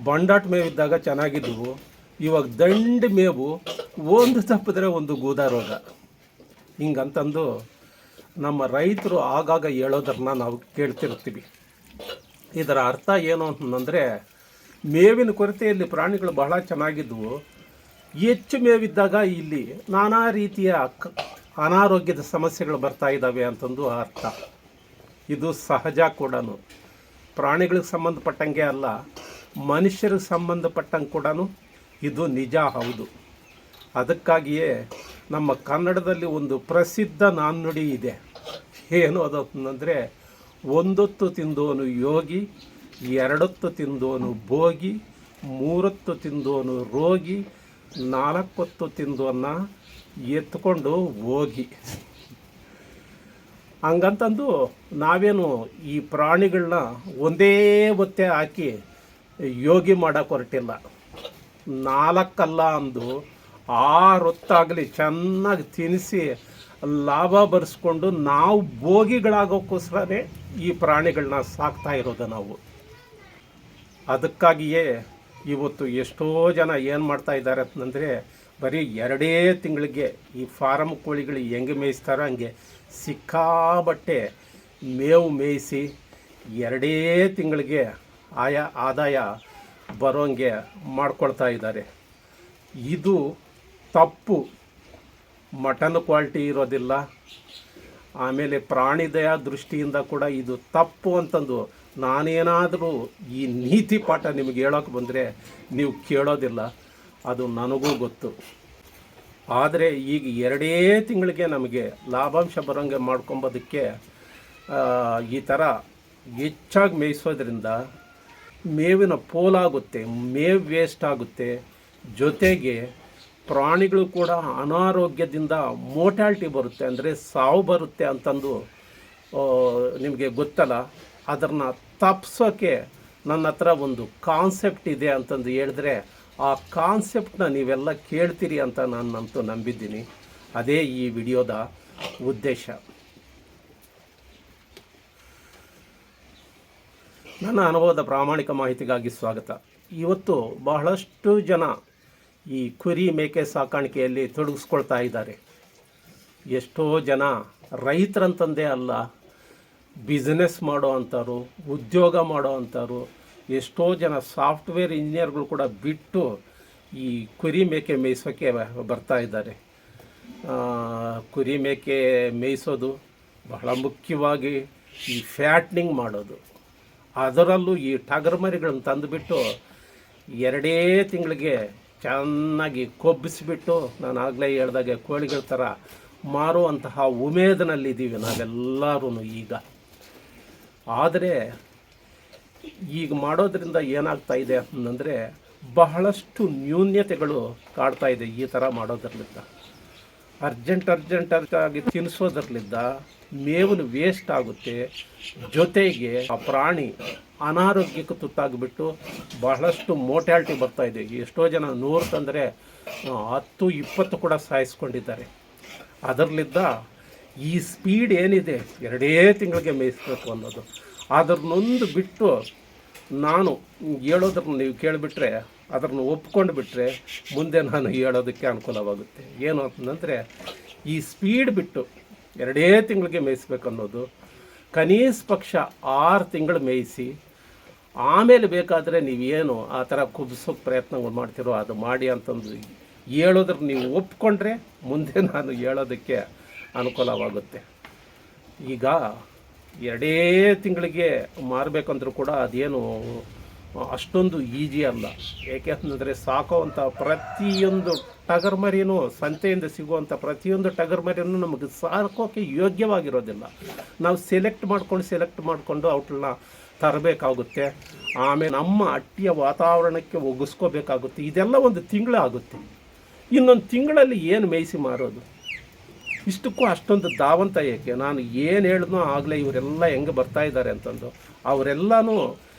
ಬಂಡಾಟ್ ಮೇವಿದ್ದಾಗ ಚೆನ್ನಾಗಿದ್ದವು. ಇವಾಗ ದಂಡು ಮೇವು ಒಂದು ತಪ್ಪಿದ್ರೆ ಒಂದು ಗೂದ ರೋಗ. ಹಿಂಗಂತಂದು ನಮ್ಮ ರೈತರು ಆಗಾಗ ಹೇಳೋದನ್ನ ನಾವು ಕೇಳ್ತಿರ್ತೀವಿ. ಇದರ ಅರ್ಥ ಏನು ಅಂತಂದರೆ, ಮೇವಿನ ಕೊರತೆಯಲ್ಲಿ ಪ್ರಾಣಿಗಳು ಬಹಳ ಚೆನ್ನಾಗಿದ್ದವು. ಹೆಚ್ಚು ಮೇವಿದ್ದಾಗ ಇಲ್ಲಿ ನಾನಾ ರೀತಿಯ ಅನಾರೋಗ್ಯದ ಸಮಸ್ಯೆಗಳು ಬರ್ತಾ ಇದ್ದಾವೆ ಅಂತಂದು ಅರ್ಥ. ಇದು ಸಹಜ ಕೂಡ. ಪ್ರಾಣಿಗಳಿಗೆ ಸಂಬಂಧಪಟ್ಟಂಗೆ ಅಲ್ಲ, ಮನುಷ್ಯರಿಗೆ ಸಂಬಂಧಪಟ್ಟಂಗೆ ಕೂಡ ಇದು ನಿಜ, ಹೌದು. ಅದಕ್ಕಾಗಿಯೇ ನಮ್ಮ ಕನ್ನಡದಲ್ಲಿ ಒಂದು ಪ್ರಸಿದ್ಧ ನಾಣ್ಣುಡಿ ಇದೆ. ಏನು ಅದು ಅಂತಂದರೆ, ಒಂದೊತ್ತು ತಿಂದೋನು ಯೋಗಿ, ಎರಡೊತ್ತು ತಿಂದೋನು ಭೋಗಿ, ಮೂರೊತ್ತು ತಿಂದೋನು ರೋಗಿ, ನಾಲ್ಕೊತ್ತು ತಿಂದೋನ್ನ ಎತ್ಕೊಂಡು ಹೋಗಿ. ಹಂಗಂತಂದು ನಾವೇನು ಈ ಪ್ರಾಣಿಗಳನ್ನ ಒಂದೇ ಒತ್ತೆ ಹಾಕಿ ಯೋಗಿ ಮಾಡೋಕೆ ಹೊರಟಿಲ್ಲ. 4 ಅಲ್ಲ ಅಂದು 6 ಹೊತ್ತಾಗಲಿ ಚೆನ್ನಾಗಿ ತಿನ್ನಿಸಿ ಲಾಭ ಬರೆಸ್ಕೊಂಡು ನಾವು ಭೋಗಿಗಳಾಗೋಕ್ಕೋಸ್ಕರನೇ ಈ ಪ್ರಾಣಿಗಳನ್ನ ಸಾಕ್ತಾ ಇರೋದು ನಾವು. ಅದಕ್ಕಾಗಿಯೇ ಇವತ್ತು ಎಷ್ಟೋ ಜನ ಏನು ಮಾಡ್ತಾ ಇದ್ದಾರೆ ಅಂತಂದರೆ, ಬರೀ 2 ತಿಂಗಳಿಗೆ ಈ ಫಾರಮ್ ಕೋಳಿಗಳು ಹೆಂಗೆ ಮೇಯಿಸ್ತಾರೋ ಹಂಗೆ ಸಿಕ್ಕಾಬಟ್ಟೆ ಮೇವು ಮೇಯಿಸಿ 2 ತಿಂಗಳಿಗೆ ಆದಾಯ ಬರೋಂಗೆ ಮಾಡ್ಕೊಳ್ತಾ ಇದ್ದಾರೆ. ಇದು ತಪ್ಪು. ಮಟನ್ ಕ್ವಾಲಿಟಿ ಇರೋದಿಲ್ಲ. ಆಮೇಲೆ ಪ್ರಾಣಿದಯ ದೃಷ್ಟಿಯಿಂದ ಕೂಡ ಇದು ತಪ್ಪು ಅಂತಂದು ನಾನೇನಾದರೂ ಈ ನೀತಿ ಪಾಠ ನಿಮಗೆ ಹೇಳೋಕೆ ಬಂದರೆ ನೀವು ಕೇಳೋದಿಲ್ಲ, ಅದು ನನಗೂ ಗೊತ್ತು. ಆದರೆ ಈಗ 2 ತಿಂಗಳಿಗೆ ನಮಗೆ ಲಾಭಾಂಶ ಬರೋಂಗೆ ಮಾಡ್ಕೊಬೋದಕ್ಕೆ ಈ ಥರ ಹೆಚ್ಚಾಗಿ ಮೇಯಿಸೋದ್ರಿಂದ ಮೇವಿನ ಪೋಲಾಗುತ್ತೆ, ಮೇವು ವೇಸ್ಟ್ ಆಗುತ್ತೆ. ಜೊತೆಗೆ ಪ್ರಾಣಿಗಳು ಕೂಡ ಅನಾರೋಗ್ಯದಿಂದ ಮೋರ್ಟಾಲಿಟಿ ಬರುತ್ತೆ, ಅಂದರೆ ಸಾವು ಬರುತ್ತೆ ಅಂತಂದು ನಿಮಗೆ ಗೊತ್ತಲ್ಲ. ಅದನ್ನು ತಪ್ಪಿಸೋಕ್ಕೆ ನನ್ನ ಹತ್ರ ಒಂದು ಕಾನ್ಸೆಪ್ಟ್ ಇದೆ ಅಂತಂದು ಹೇಳಿದ್ರೆ, ಆ ಕಾನ್ಸೆಪ್ಟನ್ನ ನೀವೆಲ್ಲ ಕೇಳ್ತೀರಿ ಅಂತ ನಾನಂತೂ ನಂಬಿದ್ದೀನಿ. ಅದೇ ಈ ವಿಡಿಯೋದ ಉದ್ದೇಶ. ನನ್ನ ಅನುಭವದ ಪ್ರಾಮಾಣಿಕ ಮಾಹಿತಿಗಾಗಿ ಸ್ವಾಗತ. ಇವತ್ತು ಬಹಳಷ್ಟು ಜನ ಈ ಕುರಿ ಮೇಕೆ ಸಾಕಾಣಿಕೆಯಲ್ಲಿ ತೊಡಗಿಸ್ಕೊಳ್ತಾ ಇದ್ದಾರೆ. ಎಷ್ಟೋ ಜನ ರೈತರಂತಂದೇ ಅಲ್ಲ, ಬಿಸ್ನೆಸ್ ಮಾಡೋ ಅಂಥವ್ರು, ಉದ್ಯೋಗ ಮಾಡೋ ಅಂಥವ್ರು, ಎಷ್ಟೋ ಜನ ಸಾಫ್ಟ್ವೇರ್ ಇಂಜಿನಿಯರ್ಗಳು ಕೂಡ ಬಿಟ್ಟು ಈ ಕುರಿ ಮೇಕೆ ಮೇಯಿಸೋಕ್ಕೆ ಬರ್ತಾ ಇದ್ದಾರೆ. ಕುರಿ ಮೇಕೆ ಮೇಯಿಸೋದು ಬಹಳ ಮುಖ್ಯವಾಗಿ ಈ ಫ್ಯಾಟ್ನಿಂಗ್ ಮಾಡೋದು, ಅದರಲ್ಲೂ ಈ ಟಗರು ಮರಿಗಳನ್ನು ತಂದುಬಿಟ್ಟು 2 ತಿಂಗಳಿಗೆ ಚೆನ್ನಾಗಿ ಕೊಬ್ಬಿಸಿಬಿಟ್ಟು, ನಾನು ಆಗಲೇ ಹೇಳ್ದಾಗೆ ಕೋಳಿಗಳ ಥರ ಮಾರುವಂತಹ ಉಮೇದಿನಲ್ಲಿದ್ದೀವಿ ನಾವೆಲ್ಲರೂ ಈಗ. ಆದರೆ ಈಗ ಮಾಡೋದ್ರಿಂದ ಏನಾಗ್ತಾ ಇದೆ ಅಂತಂದರೆ, ಬಹಳಷ್ಟು ನ್ಯೂನ್ಯತೆಗಳು ಕಾಡ್ತಾ ಇದೆ. ಈ ಥರ ಮಾಡೋದ್ರಲ್ಲಿದ್ದ ಅರ್ಜೆಂಟಾಗಿ ತಿನ್ನಿಸೋದ್ರಲ್ಲಿದ್ದ ಮೇವಿನ ವೇಸ್ಟ್ ಆಗುತ್ತೆ. ಜೊತೆಗೆ ಆ ಪ್ರಾಣಿ ಅನಾರೋಗ್ಯಕ್ಕೆ ತುತ್ತಾಗಿಬಿಟ್ಟು ಬಹಳಷ್ಟು ಮೋರ್ಟಾಲಿಟಿ ಬರ್ತಾಯಿದೆ. ಎಷ್ಟೋ ಜನ 100 ತಂದರೆ 10-20 ಕೂಡ ಸಾಯಿಸ್ಕೊಂಡಿದ್ದಾರೆ. ಅದರಲ್ಲಿದ್ದ ಈ ಸ್ಪೀಡ್ ಏನಿದೆ 2 ತಿಂಗಳಿಗೆ ಮೇಯಿಸ್ಬೇಕು ಅನ್ನೋದು, ಅದನ್ನೊಂದು ಬಿಟ್ಟು ನಾನು ಹೇಳೋದ್ರನ್ನ ನೀವು ಕೇಳಿಬಿಟ್ರೆ, ಅದನ್ನು ಒಪ್ಕೊಂಡು ಬಿಟ್ಟರೆ ಮುಂದೆ ನಾನು ಹೇಳೋದಕ್ಕೆ ಅನುಕೂಲವಾಗುತ್ತೆ. ಏನು ಅಂತಂದರೆ, ಈ ಸ್ಪೀಡ್ ಬಿಟ್ಟು 2 ತಿಂಗಳಿಗೆ ಮೇಯಿಸ್ಬೇಕು ಅನ್ನೋದು, ಕನಿಷ್ಠ ಪಕ್ಷ 6 ತಿಂಗಳು ಮೇಯಿಸಿ ಆಮೇಲೆ ಬೇಕಾದರೆ ನೀವೇನು ಆ ಥರ ಕುದಿಸೋಕೆ ಪ್ರಯತ್ನಗಳು ಮಾಡ್ತಿರೋ ಅದು ಮಾಡಿ ಅಂತಂದು ಹೇಳೋದ್ರ ನೀವು ಒಪ್ಕೊಂಡ್ರೆ ಮುಂದೆ ನಾನು ಹೇಳೋದಕ್ಕೆ ಅನುಕೂಲವಾಗುತ್ತೆ. ಈಗ 2 ತಿಂಗಳಿಗೆ ಮಾರಬೇಕಂದ್ರೂ ಕೂಡ ಅದೇನು ಅಷ್ಟೊಂದು ಈಜಿ ಅಲ್ಲ. ಏಕೆ ಅಂತಂದರೆ, ಸಾಕೋವಂಥ ಪ್ರತಿಯೊಂದು ಟಗರ್ ಮರಿನೂ, ಸಂತೆಯಿಂದ ಸಿಗುವಂಥ ಪ್ರತಿಯೊಂದು ಟಗರ್ ಮರಿನೂ ನಮಗೆ ಸಾಕೋಕ್ಕೆ ಯೋಗ್ಯವಾಗಿರೋದಿಲ್ಲ. ನಾವು ಸೆಲೆಕ್ಟ್ ಮಾಡಿಕೊಂಡು ಔಟ್ಲನ್ನ ತರಬೇಕಾಗುತ್ತೆ. ಆಮೇಲೆ ನಮ್ಮ ಹಟ್ಟಿಯ ವಾತಾವರಣಕ್ಕೆ ಒಗ್ಗಿಸ್ಕೋಬೇಕಾಗುತ್ತೆ. ಇದೆಲ್ಲ 1 ತಿಂಗಳು ಆಗುತ್ತೆ. ಇನ್ನೊಂದು ತಿಂಗಳಲ್ಲಿ ಏನು ಮೇಯಿಸಿ ಮಾರೋದು? ಇಷ್ಟಕ್ಕೂ ಅಷ್ಟೊಂದು ಧಾವಂತ ಏಕೆ? ನಾನು ಏನು ಹೇಳಿದ್ನೋ ಆಗಲೇ ಇವರೆಲ್ಲ ಹೆಂಗೆ ಬರ್ತಾಯಿದ್ದಾರೆ ಅಂತಂದು. ಅವರೆಲ್ಲನೂ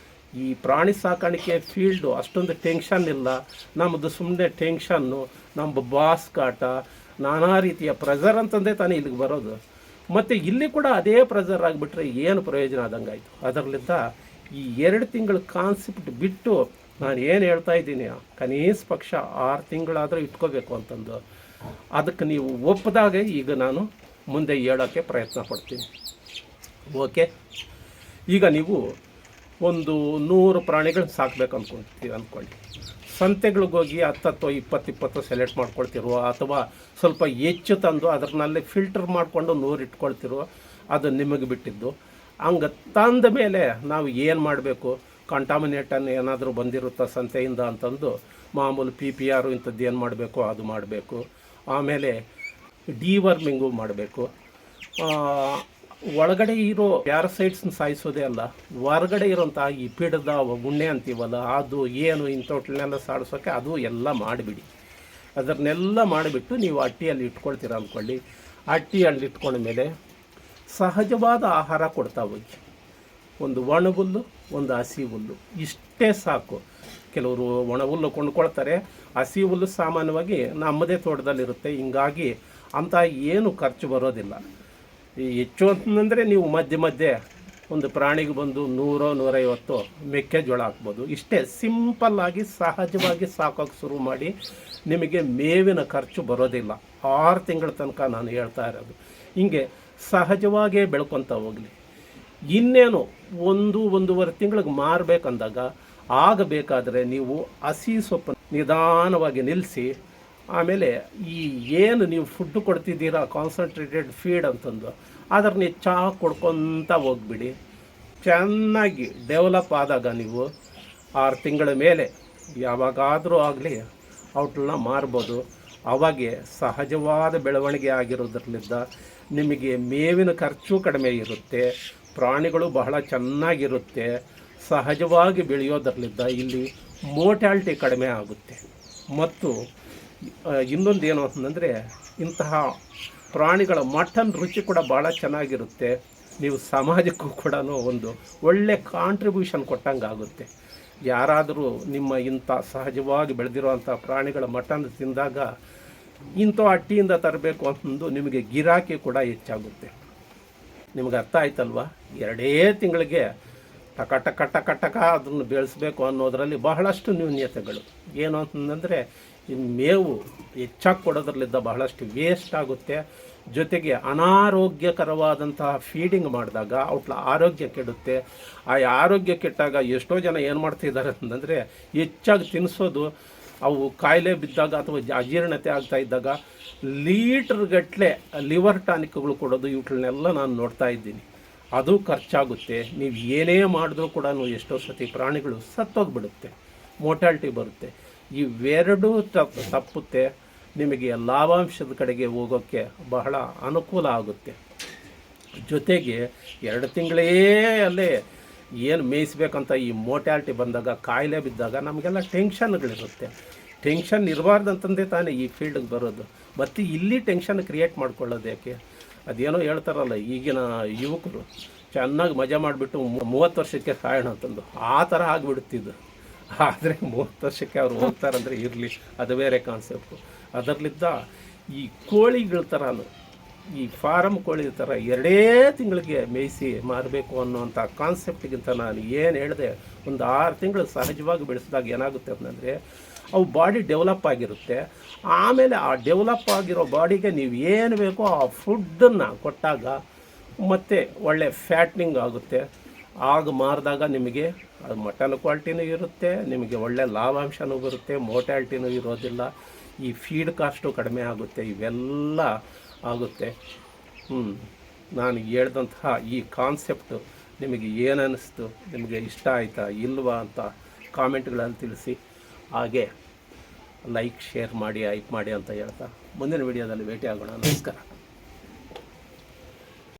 ಈ ಪ್ರಾಣಿ ಸಾಕಾಣಿಕೆ ಫೀಲ್ಡು ಅಷ್ಟೊಂದು ಟೆನ್ಷನ್ ಇಲ್ಲ. ನಮ್ಮದು ಸುಮ್ಮನೆ ಟೆನ್ಷನ್ನು, ನಮ್ಮ ಬಾಸ್ ಕಾಟ, ನಾನಾ ರೀತಿಯ ಪ್ರೆಷರ್ ಅಂತಂದೇ ತಾನೇ ಇಲ್ಲಿಗೆ ಬರೋದು. ಮತ್ತು ಇಲ್ಲಿ ಕೂಡ ಅದೇ ಪ್ರೆಷರ್ ಆಗಿಬಿಟ್ರೆ ಏನು ಪ್ರಯೋಜನ ಆದಂಗಾಯಿತು. ಅದರಲ್ಲಿದ್ದ ಈ 2 ತಿಂಗಳ ಕಾನ್ಸೆಪ್ಟ್ ಬಿಟ್ಟು ನಾನು ಏನು ಹೇಳ್ತಾ ಇದ್ದೀನಿ, ಕನಿಷ್ಠ ಪಕ್ಷ 6 ತಿಂಗಳಾದರೂ ಇಟ್ಕೋಬೇಕು ಅಂತಂದು. ಅದಕ್ಕೆ ನೀವು ಒಪ್ಪಿದಾಗ ಈಗ ನಾನು ಮುಂದೆ ಹೇಳೋಕ್ಕೆ ಪ್ರಯತ್ನ ಪಡ್ತೀನಿ. ಓಕೆ, ಈಗ ನೀವು ಒಂದು 100 ಪ್ರಾಣಿಗಳನ್ನ ಸಾಕಬೇಕು ಅಂದ್ಕೊಳ್ಳಿ. ಸಂತೆಗಳಿಗೆ ಹೋಗಿ 10 20 ಸೆಲೆಕ್ಟ್ ಮಾಡ್ಕೊಳ್ತಿರೋ, ಅಥವಾ ಸ್ವಲ್ಪ ಹೆಚ್ಚು ತಂದು ಅದರಲ್ಲಿ ಫಿಲ್ಟರ್ ಮಾಡಿಕೊಂಡು 100 ಇಟ್ಕೊಳ್ತಿರೋ, ಅದು ನಿಮಗೆ ಬಿಟ್ಟಿದ್ದು. ಹಂಗೆ ತಂದ ಮೇಲೆ ನಾವು ಏನು ಮಾಡಬೇಕು, ಕಂಟಾಮಿನೇಟನ್ನು ಏನಾದರೂ ಬಂದಿರುತ್ತಾ ಸಂತೆಯಿಂದ ಅಂತಂದು ಮಾಮೂಲು PPR ಇಂಥದ್ದು ಏನು ಮಾಡಬೇಕು ಅದು ಮಾಡಬೇಕು. ಆಮೇಲೆ ಡಿವರ್ಮಿಂಗು ಮಾಡಬೇಕು. ಒಳಗಡೆ ಇರೋ ಪ್ಯಾರಸೈಟ್ಸ್ನ ಸಾಯಿಸೋದೇ ಅಲ್ಲ, ಹೊರಗಡೆ ಇರೋಂಥ ಈ ಪಿಡದ ಉಣ್ಣೆ ಅಂತೀವಲ್ಲ, ಅದು ಏನು ಇಂಥವನ್ನೆಲ್ಲ ಸಾಡಿಸೋಕ್ಕೆ ಅದು ಎಲ್ಲ ಮಾಡಿಬಿಡಿ. ಅದನ್ನೆಲ್ಲ ಮಾಡಿಬಿಟ್ಟು ನೀವು ಅಟ್ಟಿಯಲ್ಲಿ ಇಟ್ಕೊಳ್ತೀರ ಅಂದ್ಕೊಳ್ಳಿ. ಅಟ್ಟಿಯಲ್ಲಿ ಇಟ್ಕೊಂಡ್ಮೇಲೆ ಸಹಜವಾದ ಆಹಾರ ಕೊಡ್ತಾ ಹೋಗಿ. ಒಂದು ಒಣ ಹುಲ್ಲು, ಒಂದು ಹಸಿ ಹುಲ್ಲು, ಇಷ್ಟೇ ಸಾಕು. ಕೆಲವರು ಒಣ ಹುಲ್ಲು ಕೊಂಡ್ಕೊಳ್ತಾರೆ, ಹಸಿ ಹುಲ್ಲು ಸಾಮಾನ್ಯವಾಗಿ ನಮ್ಮದೇ ತೋಟದಲ್ಲಿರುತ್ತೆ. ಹಿಂಗಾಗಿ ಅಂಥ ಏನು ಖರ್ಚು ಬರೋದಿಲ್ಲ. ಹೆಚ್ಚು ಅಂತಂದರೆ ನೀವು ಮಧ್ಯೆ ಒಂದು ಪ್ರಾಣಿಗೆ ಬಂದು 100-150 ಮೆಕ್ಕೆಜೋಳ ಹಾಕ್ಬೋದು. ಇಷ್ಟೇ ಸಿಂಪಲ್ಲಾಗಿ ಸಹಜವಾಗಿ ಸಾಕೋಕ್ಕೆ ಶುರು ಮಾಡಿ. ನಿಮಗೆ ಮೇವಿನ ಖರ್ಚು ಬರೋದಿಲ್ಲ. 6 ತಿಂಗಳ ತನಕ ನಾನು ಹೇಳ್ತಾ ಇರೋದು. ಹಿಂಗೆ ಸಹಜವಾಗೇ ಬೆಳ್ಕೊತ ಹೋಗಲಿ. ಇನ್ನೇನು 1-1.5 ತಿಂಗಳಿಗೆ ಮಾರಬೇಕಂದಾಗ ಆಗಬೇಕಾದ್ರೆ ನೀವು ಹಸಿ ಸೊಪ್ಪು ನಿಧಾನವಾಗಿ ನಿಲ್ಲಿಸಿ, ಆಮೇಲೆ ಈ ಏನು ನೀವು ಫುಡ್ ಕೊಡ್ತಿದ್ದೀರಾ ಕಾನ್ಸಂಟ್ರೇಟೆಡ್ ಫೀಡ್ ಅಂತಂದು ಅದನ್ನ ಹೆಚ್ಚಾಗಿ ಕೊಡ್ಕೊತ ಹೋಗ್ಬಿಡಿ. ಚೆನ್ನಾಗಿ ಡೆವಲಪ್ ಆದಾಗ ನೀವು 6 ತಿಂಗಳ ಮೇಲೆ ಯಾವಾಗಾದರೂ ಆಗಲಿ ಔಟ್ಲನ್ನ ಮಾರ್ಬೋದು. ಅವಾಗೆ ಸಹಜವಾದ ಬೆಳವಣಿಗೆ ಆಗಿರೋದ್ರಲ್ಲಿದ್ದ ನಿಮಗೆ ಮೇವಿನ ಖರ್ಚು ಕಡಿಮೆ ಇರುತ್ತೆ, ಪ್ರಾಣಿಗಳು ಬಹಳ ಚೆನ್ನಾಗಿರುತ್ತೆ. ಸಹಜವಾಗಿ ಬೆಳೆಯೋದ್ರಲ್ಲಿದ್ದ ಇಲ್ಲಿ ಮೋರ್ಟ್ಯಾಲಿಟಿ ಕಡಿಮೆ ಆಗುತ್ತೆ. ಮತ್ತು ಇನ್ನೊಂದು ಏನು ಅಂತಂದರೆ, ಇಂತಹ ಪ್ರಾಣಿಗಳ ಮಟನ್ ರುಚಿ ಕೂಡ ಭಾಳ ಚೆನ್ನಾಗಿರುತ್ತೆ. ನೀವು ಸಮಾಜಕ್ಕೂ ಕೂಡ ಒಂದು ಒಳ್ಳೆ ಕಾಂಟ್ರಿಬ್ಯೂಷನ್ ಕೊಟ್ಟಂಗೆ ಆಗುತ್ತೆ. ಯಾರಾದರೂ ನಿಮ್ಮ ಇಂಥ ಸಹಜವಾಗಿ ಬೆಳೆದಿರುವಂಥ ಪ್ರಾಣಿಗಳ ಮಟನ್ ತಿಂದಾಗ ಇಂಥ ಅಟ್ಟಿಯಿಂದ ತರಬೇಕು ಅಂತಂದು ನಿಮಗೆ ಗಿರಾಕಿ ಕೂಡ ಹೆಚ್ಚಾಗುತ್ತೆ. ನಿಮಗೆ ಅರ್ಥ ಆಯ್ತಲ್ವ? 2 ತಿಂಗಳಿಗೆ ಟಕ ಅದನ್ನು ಬೆಳೆಸಬೇಕು ಅನ್ನೋದರಲ್ಲಿ ಬಹಳಷ್ಟು ನ್ಯೂನ್ಯತೆಗಳು. ಏನು ಅಂತಂದರೆ, ಈ ಮೇವು ಹೆಚ್ಚಾಗಿ ಕೊಡೋದ್ರಲ್ಲಿದ್ದ ಬಹಳಷ್ಟು ವೇಸ್ಟ್ ಆಗುತ್ತೆ. ಜೊತೆಗೆ ಅನಾರೋಗ್ಯಕರವಾದಂತಹ ಫೀಡಿಂಗ್ ಮಾಡಿದಾಗ ಔಟ್ಲ ಆರೋಗ್ಯ ಕೆಡುತ್ತೆ. ಆ ಆರೋಗ್ಯ ಕೆಟ್ಟಾಗ ಎಷ್ಟೋ ಜನ ಏನು ಮಾಡ್ತಿದ್ದಾರೆ ಅಂತಂದರೆ, ಹೆಚ್ಚಾಗಿ ತಿನ್ನಿಸೋದು, ಅವು ಕಾಯಿಲೆ ಬಿದ್ದಾಗ ಅಥವಾ ಅಜೀರ್ಣತೆ ಆಗ್ತಾ ಇದ್ದಾಗ ಲೀಟ್ರ್ಗಟ್ಟಲೆ ಲಿವರ್ ಟಾನಿಕ್ಗಳು ಕೊಡೋದು, ಇವುಗಳನ್ನೆಲ್ಲ ನಾನು ನೋಡ್ತಾ ಇದ್ದೀನಿ. ಅದು ಖರ್ಚಾಗುತ್ತೆ. ನೀವು ಏನೇ ಮಾಡಿದ್ರೂ ಕೂಡ ಎಷ್ಟೋ ಸತಿ ಪ್ರಾಣಿಗಳು ಸತ್ತೋಗ್ಬಿಡುತ್ತೆ, ಮೋರ್ಟಾಲಿಟಿ ಬರುತ್ತೆ. ಇವೆರಡೂ ತಪ್ಪುತ್ತೆ. ನಿಮಗೆ ಲಾಭಾಂಶದ ಕಡೆಗೆ ಹೋಗೋಕ್ಕೆ ಬಹಳ ಅನುಕೂಲ ಆಗುತ್ತೆ. ಜೊತೆಗೆ 2 ತಿಂಗಳೇ ಅಲ್ಲೇ ಏನು ಮೇಯಿಸ್ಬೇಕಂತ ಈ ಮೋರ್ಟ್ಯಾಲಿಟಿ ಬಂದಾಗ, ಕಾಯಿಲೆ ಬಿದ್ದಾಗ ನಮಗೆಲ್ಲ ಟೆನ್ಷನ್ಗಳಿರುತ್ತೆ. ಟೆನ್ಷನ್ ಇರಬಾರ್ದಂತಂದೇ ತಾನೇ ಈ ಫೀಲ್ಡಿಗೆ ಬರೋದು. ಮತ್ತು ಇಲ್ಲಿ ಟೆನ್ಷನ್ ಕ್ರಿಯೇಟ್ ಮಾಡ್ಕೊಳ್ಳೋದು ಯಾಕೆ? ಅದೇನೋ ಹೇಳ್ತಾರಲ್ಲ, ಈಗಿನ ಯುವಕರು ಚೆನ್ನಾಗಿ ಮಜಾ ಮಾಡಿಬಿಟ್ಟು 30 ವರ್ಷಕ್ಕೆ ಸಾಯೋಣ ಅಂತಂದು ಆ ಥರ ಆಗಿಬಿಡುತ್ತಿದ್ದು. ಆದರೆ 30 ವರ್ಷಕ್ಕೆ ಅವ್ರು ಹೋಗ್ತಾರಂದರೆ ಇರಲಿ, ಅದು ಬೇರೆ ಕಾನ್ಸೆಪ್ಟು. ಅದರಲ್ಲಿದ್ದ ಈ ಕೋಳಿಗಳ ಥರನೂ, ಈ ಫಾರಮ್ ಕೋಳಿ ಥರ 2 ತಿಂಗಳಿಗೆ ಮೇಯಿಸಿ ಮಾರಬೇಕು ಅನ್ನೋವಂಥ ಕಾನ್ಸೆಪ್ಟಿಗಿಂತ ನಾನು ಏನು ಹೇಳಿದೆ, ಒಂದು 6 ತಿಂಗಳು ಸಹಜವಾಗಿ ಬೆಳೆಸಿದಾಗ ಏನಾಗುತ್ತೆ ಅಂತಂದರೆ, ಅವು ಬಾಡಿ ಡೆವಲಪ್ ಆಗಿರುತ್ತೆ. ಆಮೇಲೆ ಆ ಡೆವಲಪ್ ಆಗಿರೋ ಬಾಡಿಗೆ ನೀವು ಏನು ಬೇಕೋ ಆ ಫುಡ್ಡನ್ನು ಕೊಟ್ಟಾಗ ಮತ್ತು ಒಳ್ಳೆ ಫ್ಯಾಟ್ನಿಂಗ್ ಆಗುತ್ತೆ. ಆಗ ಮಾರಿದಾಗ ನಿಮಗೆ ಅದು ಮಟನ್ ಕ್ವಾಲಿಟಿನೂ ಇರುತ್ತೆ, ನಿಮಗೆ ಒಳ್ಳೆ ಲಾಭಾಂಶನೂ ಬರುತ್ತೆ, ಮೋರ್ಟ್ಯಾಲಿಟಿನೂ ಇರೋದಿಲ್ಲ, ಈ ಫೀಡ್ ಕಾಸ್ಟು ಕಡಿಮೆ ಆಗುತ್ತೆ, ಇವೆಲ್ಲ ಆಗುತ್ತೆ. ನಾನು ಹೇಳಿದಂತಹ ಈ ಕಾನ್ಸೆಪ್ಟು ನಿಮಗೆ ಏನು ಅನ್ನಿಸ್ತು, ನಿಮಗೆ ಇಷ್ಟ ಆಯಿತಾ ಇಲ್ವಾ ಅಂತ ಕಾಮೆಂಟ್ಗಳಲ್ಲಿ ತಿಳಿಸಿ. ಹಾಗೆ ಲೈಕ್ ಶೇರ್ ಮಾಡಿ, ಹೈಪ್ ಮಾಡಿ ಅಂತ ಹೇಳ್ತಾ ಮುಂದಿನ ವಿಡಿಯೋದಲ್ಲಿ ಭೇಟಿ ಆಗೋಣ. ನಮಸ್ಕಾರ.